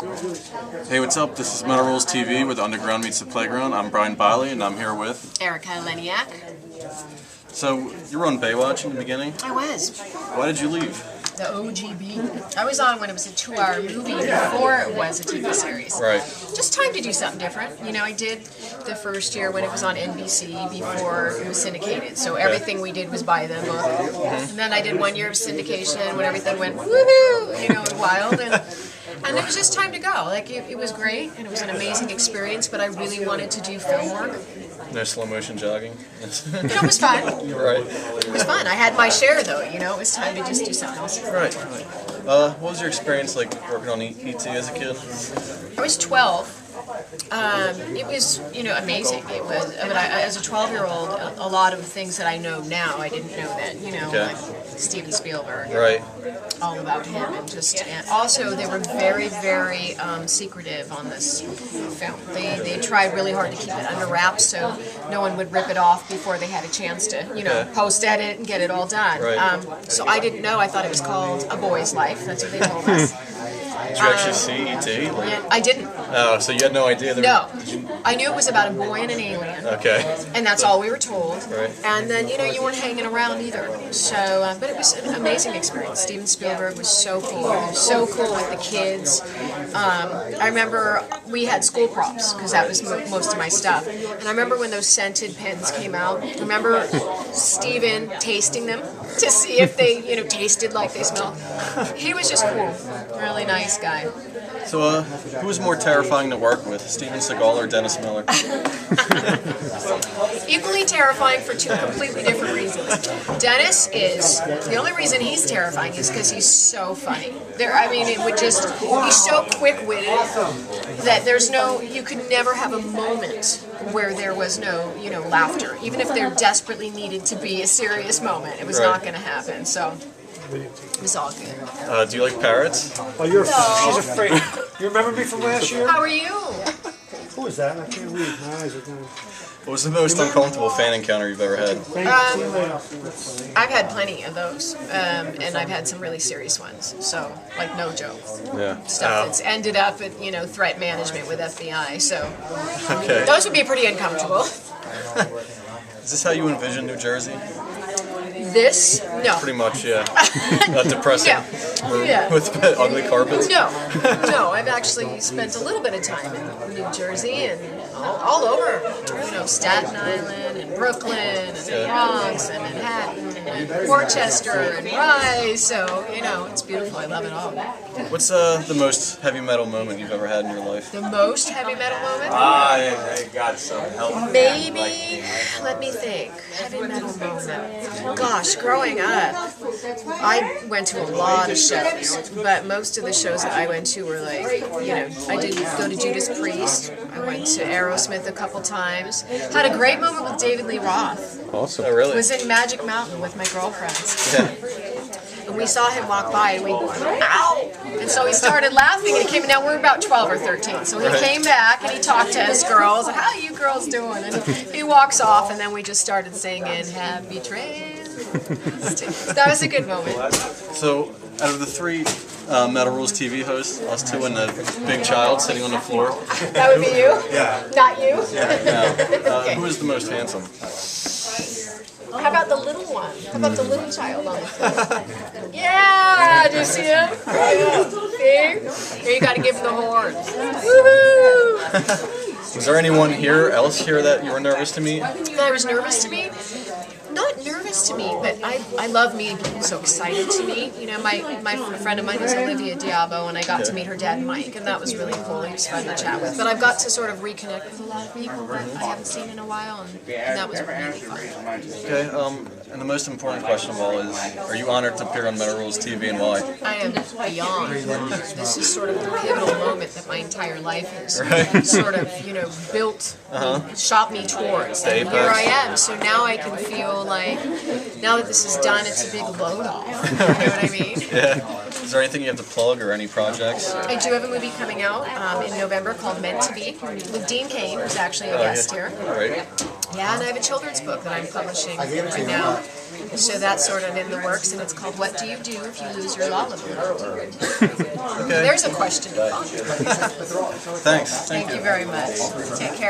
Hey, what's up? This is Metal Rules TV with Underground Meets the Playground. I'm Brian Biley, and I'm here with Erika Eleniak. So, you were on Baywatch in the beginning? I was. Why did you leave? The OGB. I was on when it was a 2-hour movie before it was a TV series. Right. Just time to do something different. You know, I did the first year when it was on NBC before it was syndicated. So everything we did was by them. And then I did 1 year of syndication when everything went woohoo, you know, wild. And it was just time to go. Like, it was great, and it was an amazing experience, but I really wanted to do film work. No slow motion jogging? It was fun. Right. It was fun. I had my share, though, you know. It was time to just do something else. Right. What was your experience like working on ET as a kid? I was 12. It was, you know, amazing. It was, but as a 12-year-old, a lot of the things that I know now, I didn't know then, you know, like Steven Spielberg. Right. All about him, and also they were very, very secretive on this film. They tried really hard to keep it under wraps so no one would rip it off before they had a chance to, you know, post-edit and get it all done. Right. So I didn't know. I thought it was called A Boy's Life. That's what they told us. Did you actually see ET? Like... Yeah, I didn't. Oh, so you had no idea? No. I knew it was about a boy and an alien. Okay. And that's all we were told. Right. And then, you know, you weren't hanging around either. So, but it was an amazing experience. Steven Spielberg was so cool. He was so cool with the kids. I remember we had school props, because that was most of my stuff. And I remember when those scented pens came out. I remember Steven tasting them to see if they, you know, tasted like they smelled. He was just cool. Really nice guy. So, who was more terrifying to work with, Steven Seagal or Dennis Miller? Equally terrifying for two completely different reasons. Dennis is, the only reason he's terrifying is because he's so funny. I mean, it would just, he's so quick-witted that there's no, you could never have a moment where there was no, you know, laughter. Even if there desperately needed to be a serious moment, it was not going to happen, so. It was all good. Do you like parrots? Oh, she's afraid. You remember me from last year? How are you? Who is that? I can't read. My eyes are going. What was the most uncomfortable fan encounter you've ever had? I've had plenty of those, and I've had some really serious ones. So, like, no joke. Yeah. Stuff that's ended up at, you know, threat management with FBI. So, okay. Those would be pretty uncomfortable. Is this how you envision New Jersey? This? No. Pretty much, yeah. Depressing. Yeah. With ugly carpets? No. I've actually spent a little bit of time in New Jersey and all over. You know, Staten Island and Brooklyn and the Bronx and Manhattan and Worcester and Rye. So, you know, it's beautiful. I love it all. What's the most heavy metal moment you've ever had in your life? The most heavy metal moment? I got some help. Maybe, let me think. Heavy metal moment. Gosh, growing up, I went to a lot of shows, but most of the shows that I went to were like, you know, I did go to Judas Priest, I went to Aerosmith a couple times, had a great moment with David Lee Roth. Awesome. Oh, really? Was in Magic Mountain with my girlfriends. Yeah. And we saw him walk by and we, ow! And so he started laughing and he came, now we're about 12 or 13, so he came back and he talked to us girls, like, how are you girls doing? And he walks off and then we just started singing, Happy Trail. That was a good moment. So, out of the three Metal Rules TV hosts, us two and the big child sitting on the floor. That would be you? Yeah. Not you? No. Okay. Who is the most handsome? How about the little one? How about the little child on the floor? Yeah! Do you see him? Yeah. See? Here, you gotta give him the horns. Woohoo! Was there anyone else here that you were nervous to meet? That I was nervous to meet? Not nervous to meet, but I love meeting people so excited to meet. You know, my friend of mine is Olivia Diabo, and I got to meet her dad, Mike, and that was really cool. He was fun to chat with. But I've got to sort of reconnect with a lot of people that I haven't seen in a while, and that was really fun. Okay, and the most important question of all is, are you honored to appear on Metal Rules TV and why? I am beyond. This is sort of the pivotal moment that my entire life is sort of, you know, built, shot me towards. And here I am, so now I can feel like, now that this is done, it's a big load off. You know what I mean? Yeah. Is there anything you have to plug or any projects? I do have a movie coming out in November called Meant to Be with Dean Kane, who's actually a guest here. Right. Yeah, and I have a children's book that I'm publishing right now. So that's sort of in the works, and it's called What Do You Do If You Lose Your Lollipop? Okay. There's a question to ponder. Thanks. Thank you very much. Take care.